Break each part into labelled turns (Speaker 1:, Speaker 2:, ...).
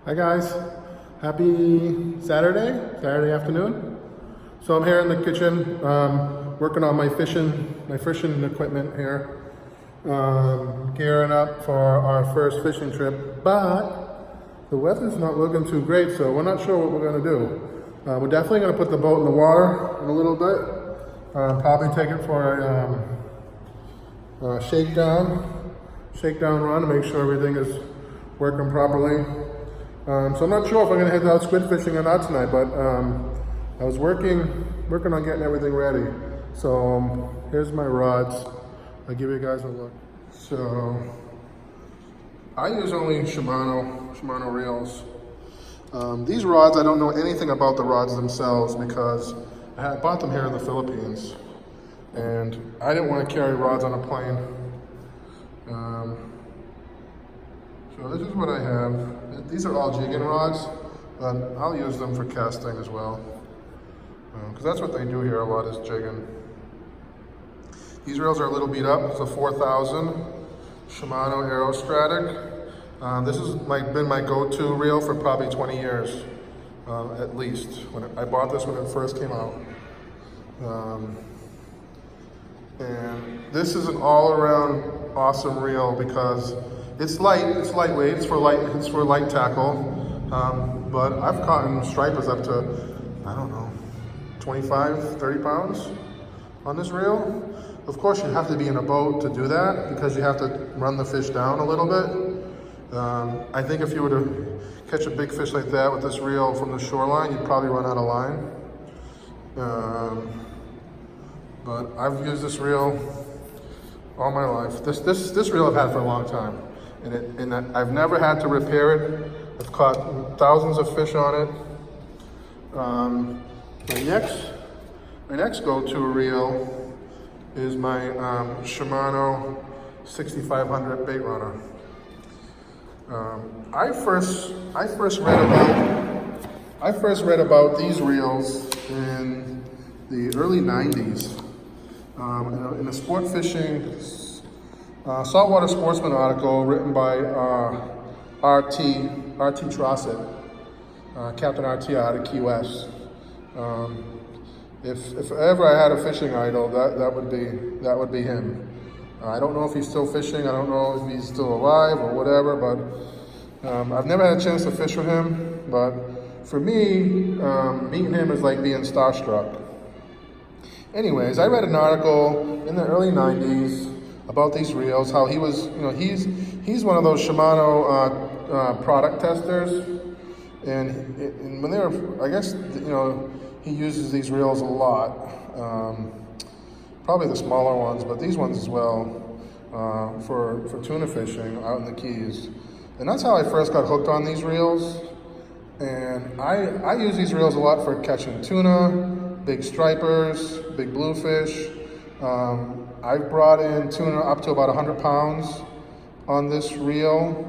Speaker 1: Hi guys, happy Saturday afternoon. So I'm here in the kitchen, working on my fishing equipment here, gearing up for our first fishing trip. But the weather's not looking too great, so we're not sure what we're gonna do. We're definitely gonna put the boat in the water in a little bit. Probably take it for a shakedown run to make sure everything is working properly. So I'm not sure if I'm gonna head out squid fishing or not tonight, but I was working on getting everything ready. So here's my rods. I'll give you guys a look. So I use only Shimano reels. These rods, I don't know anything about the rods themselves because I bought them here in the Philippines, and I didn't want to carry rods on a plane. So this is what I have. These are all jigging rods, but I'll use them for casting as well. Because that's what they do here a lot, is jigging. These reels are a little beat up. It's a 4000 Shimano Aerostratic. This has been my go-to reel for probably 20 years, at least. I bought this when it first came out. And this is an all-around awesome reel because it's lightweight, it's for light tackle. But I've caught stripers up to, I don't know, 25, 30 pounds on this reel. Of course, you have to be in a boat to do that because you have to run the fish down a little bit. I think if you were to catch a big fish like that with this reel from the shoreline, you'd probably run out of line. But I've used this reel all my life. This reel I've had for a long time. And I've never had to repair it. I've caught thousands of fish on it. My next go-to reel is my Shimano 6500 bait runner. I first read about these reels in the early 90s in a sport fishing saltwater sportsman article written by R.T. Trossett, Captain R.T. out of Key West. If ever I had a fishing idol, that would be him. I don't know if he's still fishing. I don't know if he's still alive or whatever. But I've never had a chance to fish with him. But for me, meeting him is like being starstruck. Anyways, I read an article in the early 90s about these reels, how he was, he's one of those Shimano product testers, and when they were, I guess, he uses these reels a lot, probably the smaller ones, but these ones as well, for tuna fishing out in the Keys. And that's how I first got hooked on these reels, and I use these reels a lot for catching tuna, big stripers, big bluefish. I've brought in tuna up to about 100 pounds on this reel.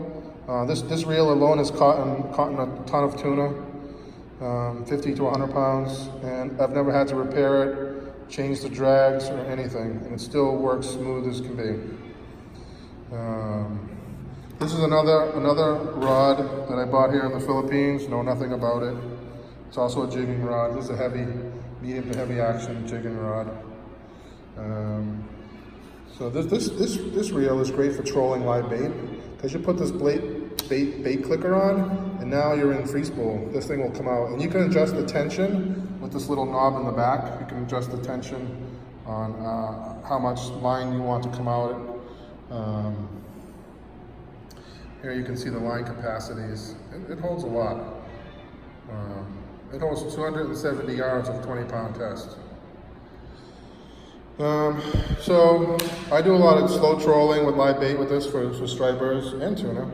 Speaker 1: This reel alone has caught a ton of tuna, 50 to 100 pounds, and I've never had to repair it, change the drags or anything, and it still works smooth as can be. This is another rod that I bought here in the Philippines. Know nothing about it. It's also a jigging rod. This is a medium to heavy action jigging rod. So this reel is great for trolling live bait because you put this bait clicker on, and now you're in free spool. This thing will come out, and you can adjust the tension with this little knob in the back. You can adjust the tension on how much line you want to come out. Here you can see the line capacities. It holds a lot. It holds 270 yards of a 20-pound test. So I do a lot of slow trolling with live bait with this for stripers and tuna,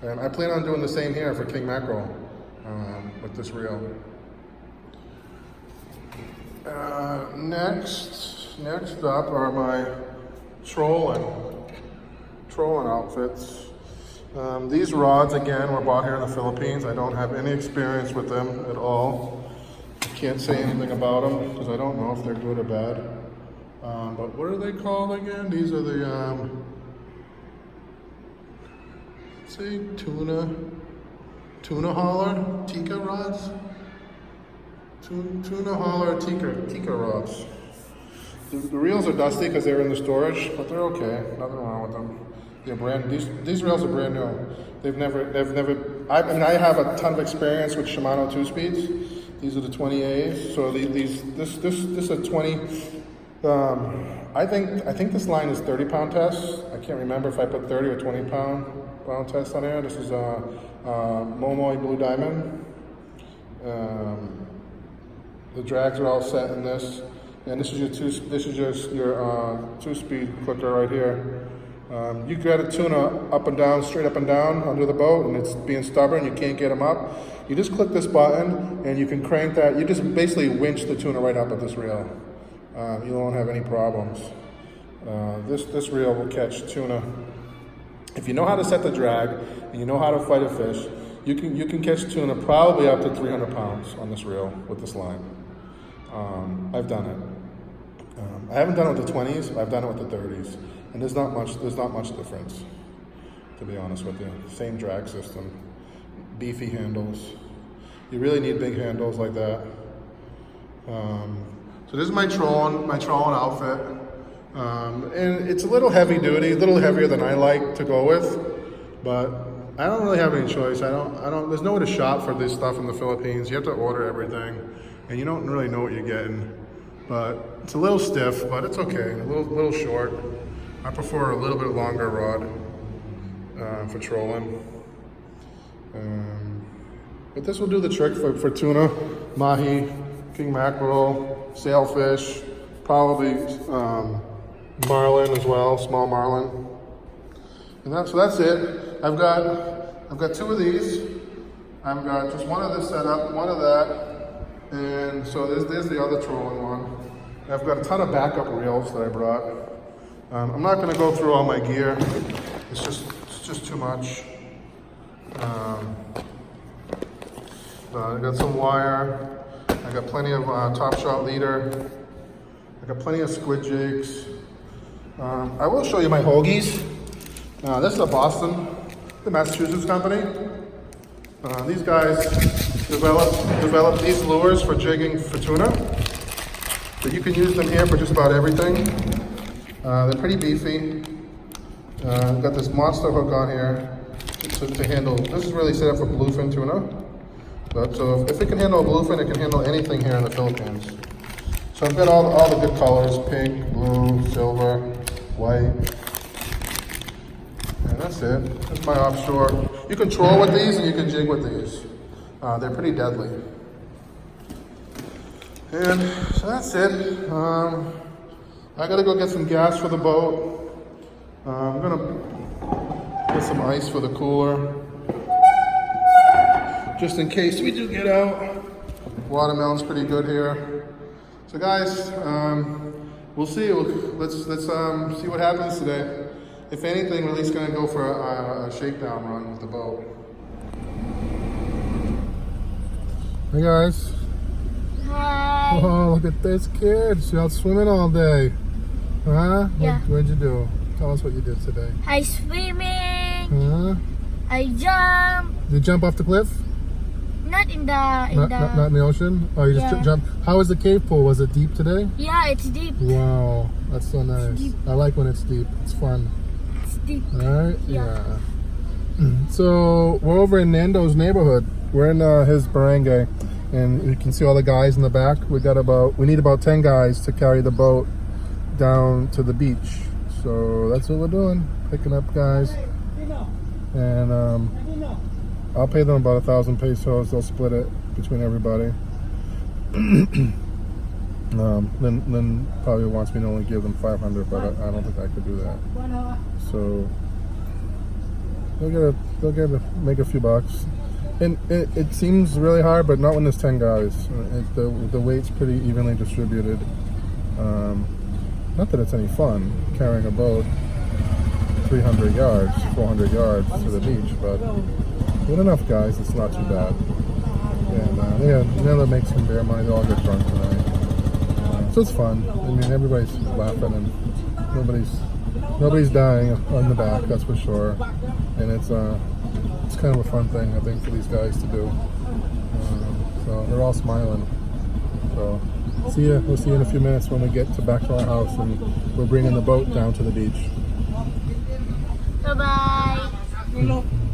Speaker 1: and I plan on doing the same here for king mackerel with this reel. Next up are my trolling outfits. These rods again were bought here in the Philippines. I don't have any experience with them at all. I can't say anything about them because I don't know if they're good or bad. But what are they called again? These are the, say tuna tuna hauler, Tika rods. Tuna hauler, Tika rods. The reels are dusty because they're in the storage, but they're okay. Nothing wrong with them. They're brand. These reels are brand new. They've never. I mean, I have a ton of experience with Shimano 2-speeds. These are the 20As. So this is a 20. I think this line is 30-pound test. I can't remember if I put 30 or 20-pound test on here. This is a Momoi Blue Diamond. The drags are all set in this, and this is your 2-speed clicker right here. You got a tuna up and down, straight up and down under the boat, and it's being stubborn. You can't get them up. You just click this button, and you can crank that. You just basically winch the tuna right up at this reel. You won't have any problems. This reel will catch tuna. If you know how to set the drag and you know how to fight a fish, you can catch tuna probably up to 300 pounds on this reel with this line. I've done it. I haven't done it with the 20s, but I've done it with the 30s, and there's not much difference, to be honest with you. Same drag system, beefy handles. You really need big handles like that. So this is my trolling outfit, and it's a little heavy duty, a little heavier than I like to go with, but I don't really have any choice. There's nowhere to shop for this stuff in the Philippines. You have to order everything, and you don't really know what you're getting. But it's a little stiff, but it's okay. A little short. I prefer a little bit longer rod for trolling. But this will do the trick for tuna, mahi, king mackerel, sailfish, probably marlin as well, small marlin. And so that's it. I've got 2 of these. I've got just one of this set up, one of that. And so there's the other trolling one. I've got a ton of backup reels that I brought. I'm not going to go through all my gear. It's just too much. I got some wire. I got plenty of Top Shot leader. I got plenty of squid jigs. I will show you my hoagies. This is a Boston, the Massachusetts company. These guys developed these lures for jigging for tuna. But you can use them here for just about everything. They're pretty beefy. I've got this monster hook on here to handle. This is really set up for bluefin tuna. But so if it can handle a bluefin, it can handle anything here in the Philippines. So I've got all the good colors: pink, blue, silver, white. And that's it. That's my offshore. You can troll with these and you can jig with these. They're pretty deadly. And so that's it. I gotta go get some gas for the boat. I'm gonna get some ice for the cooler, just in case we do get out. Watermelon's pretty good here. So guys, we'll see. Let's see what happens today. If anything, we're at least gonna go for a shakedown run with the boat. Hey guys.
Speaker 2: Hi.
Speaker 1: Oh, look at this kid. She's out swimming all day. Huh?
Speaker 2: Yeah.
Speaker 1: What'd you do? Tell us what you did today.
Speaker 2: I swimming.
Speaker 1: Huh?
Speaker 2: I jump.
Speaker 1: Did you jump off the cliff?
Speaker 2: Not in the
Speaker 1: Not in the ocean? Oh, you just
Speaker 2: Yeah.
Speaker 1: jumped. How was the cave pool? Was it deep today?
Speaker 2: Yeah, it's deep.
Speaker 1: Wow, that's so nice.
Speaker 2: deep.
Speaker 1: I like when it's deep. It's fun.
Speaker 2: It's deep.
Speaker 1: All right?
Speaker 2: Yeah.
Speaker 1: So we're over in Nando's neighborhood. We're in his barangay, and you can see all the guys in the back. We need about 10 guys to carry the boat down to the beach. So that's what we're doing, picking up guys. And I'll pay them about 1,000 pesos. They'll split it between everybody. Then probably wants me to only give them 500, but I don't think I could do that. So they'll make a few bucks. And it seems really hard, but not when there's 10 guys. The weight's pretty evenly distributed. Not that it's any fun carrying a boat 300 yards, 400 yards to the beach, but with enough guys, it's not too bad. And they'll make some beer money. They'll all get drunk tonight. So it's fun. I mean, everybody's laughing and nobody's dying on the back, that's for sure. And it's it's kind of a fun thing, I think, for these guys to do. So they're all smiling. So see ya. We'll see you in a few minutes when we get back to our house and we're bringing the boat down to the beach.
Speaker 2: Bye-bye.